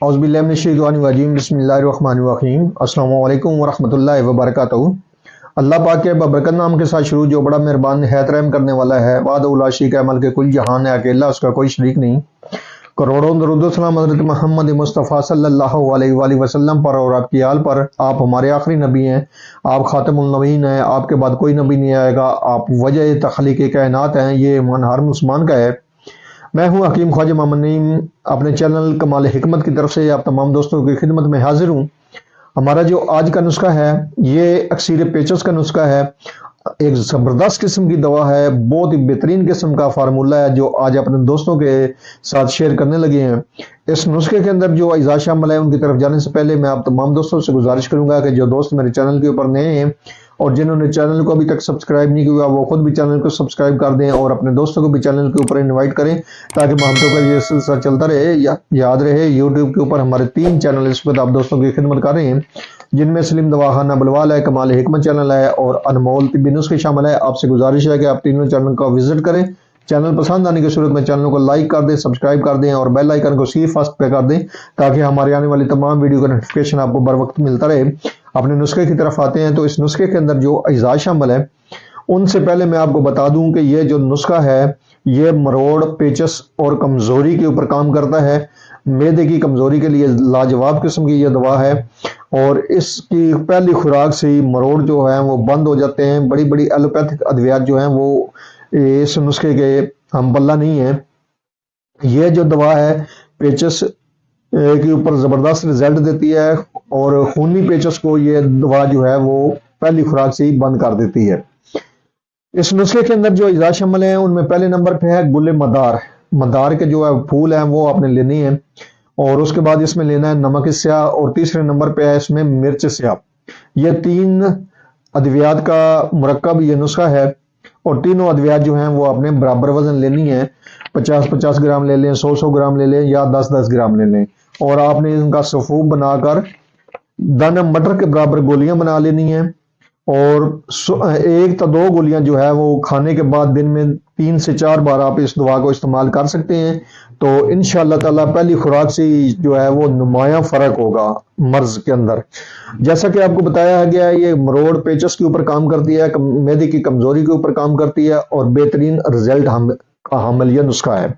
औज़ुबिल्लाहि बसम अस्सलाम वालेकुम वरहमतुल्लाहि वबरकातुहू। अल्लाह पाक के बबरकत नाम के साथ शुरू, जो बड़ा मेहरबान निहायत रहम करने वाला है। वादउला शरीक है, मल्क कुल जहान है, अकेला उसका कोई शरीक नहीं। करोड़ों दरूद सलाम हज़रत मोहम्मद मुस्तफ़ा सल्लल्लाहु अलैहि वसल्लम पर और आपकी आल पर। आप हमारे आखिरी नबी हैं, आप खातमुल नबीन हैं, आपके बाद कोई नबी नहीं आएगा। आप वजह तख्लीक़ कायनात हैं, ये ईमान हर मुसलमान का है। मैं हूं हकीम ख्वाजा मोहम्मद नईम, अपने चैनल कमाल हिकमत की तरफ से आप तमाम दोस्तों की खिदमत में हाजिर हूं। हमारा जो आज का नुस्खा है ये अक्सीर पेचस का नुस्खा है। एक ज़बरदस्त किस्म की दवा है, बहुत ही बेहतरीन किस्म का फार्मूला है जो आज अपने दोस्तों के साथ शेयर करने लगे हैं। इस नुस्खे के अंदर जो अज़ा शामिल है उनकी तरफ जाने से पहले मैं आप तमाम दोस्तों से गुजारिश करूंगा कि जो दोस्त मेरे चैनल के ऊपर नए हैं और जिन्होंने चैनल को अभी तक सब्सक्राइब नहीं किया वो खुद भी चैनल को सब्सक्राइब कर दें और अपने दोस्तों को भी चैनल के ऊपर इनवाइट करें ताकि मोहब्बतों का ये सिलसिला चलता रहे। याद रहे यूट्यूब के ऊपर हमारे 3 चैनल इस वक्त आप दोस्तों की खिदमत कर रहे हैं, जिनमें सलीम दवाखाना बलवाल है, कमाल हिकमत चैनल है और अनमोल तिब्बी नुस्खे शामिल है। आपसे गुजारिश है कि आप तीनों चैनल का विजिट करें। चैनल पसंद आने की सूरत में चैनल को लाइक कर दें, सब्सक्राइब कर दें और बेल आइकन को सी फर्स्ट पे कर दें ताकि हमारे आने वाली तमाम वीडियो का नोटिफिकेशन आपको बर वक्त मिलता रहे। अपने नुस्खे की तरफ आते हैं तो इस नुस्खे के अंदर जो अज़ा शामिल है उनसे पहले मैं आपको बता दूं कि ये जो नुस्खा है ये मरोड़, पेचस और कमजोरी के ऊपर काम करता है। मैदे की कमजोरी के लिए लाजवाब किस्म की यह दवा है और इसकी पहली खुराक से ही मरोड़ जो है वो बंद हो जाते हैं। बड़ी बड़ी एलोपैथिक अद्वियात जो हैं वो इस नुस्खे के हम पल्ला नहीं है। यह जो दवा है पेचस के ऊपर ज़बरदस्त रिजल्ट देती है और खूनी पेचस को ये दवा जो है वो पहली खुराक से ही बंद कर देती है। इस नुस्खे के अंदर जो अज़ा शामिल हैं उनमें पहले नंबर पे है गुल मदार। मदार के जो है फूल हैं वो आपने लेने हैं और उसके बाद इसमें लेना है नमक स्याह और तीसरे नंबर पे है इसमें मिर्च स्याह। ये 3 अद्वियात का मुरक्कब ये नुस्खा है और तीनों अद्वियात जो हैं वो आपने बराबर वजन लेनी है। 50-50 ग्राम ले लें, 100-100 ग्राम ले लें या 10-10 ग्राम ले लें और आपने इनका सफूफ बनाकर दाना मटर के बराबर गोलियां बना लेनी है और 1 या 2 गोलियां जो है वो खाने के बाद दिन में 3 से 4 बार आप इस दवा को इस्तेमाल कर सकते हैं। तो इंशाअल्लाह ताला पहली खुराक से ही जो है वो नुमाया फर्क होगा मर्ज के अंदर। जैसा कि आपको बताया गया है ये मरोड़ पेचस के ऊपर काम करती है, मैदे की कमजोरी के ऊपर काम करती है और बेहतरीन रिजल्ट हामिल यह नुस्खा है।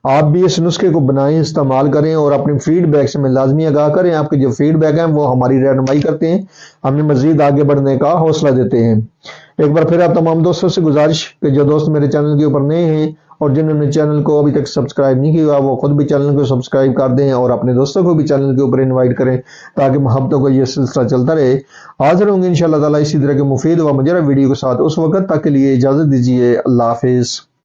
आप भी इस नुस्खे को बनाएं, इस्तेमाल करें और अपने फीडबैक से मैं लाजमी आगाह करें। आपके जो फीडबैक हैं वो हमारी रहनुमाई करते हैं, हमें मजीद आगे बढ़ने का हौसला देते हैं। एक बार फिर आप तमाम दोस्तों से गुजारिश कि जो दोस्त मेरे चैनल के ऊपर नए हैं और जिन्होंने चैनल को अभी तक सब्सक्राइब नहीं किया वो खुद भी चैनल को सब्सक्राइब कर दें और अपने दोस्तों को भी चैनल के ऊपर इन्वाइट करें ताकि मोहब्बतों का ये सिलसिला चलता रहे। हाजिर होंगे इंशाअल्लाह ताला इसी तरह के मुफीद व मुजर्रब वीडियो के साथ। उस वक्त तक के लिए इजाजत दीजिए। अल्लाह हाफिज।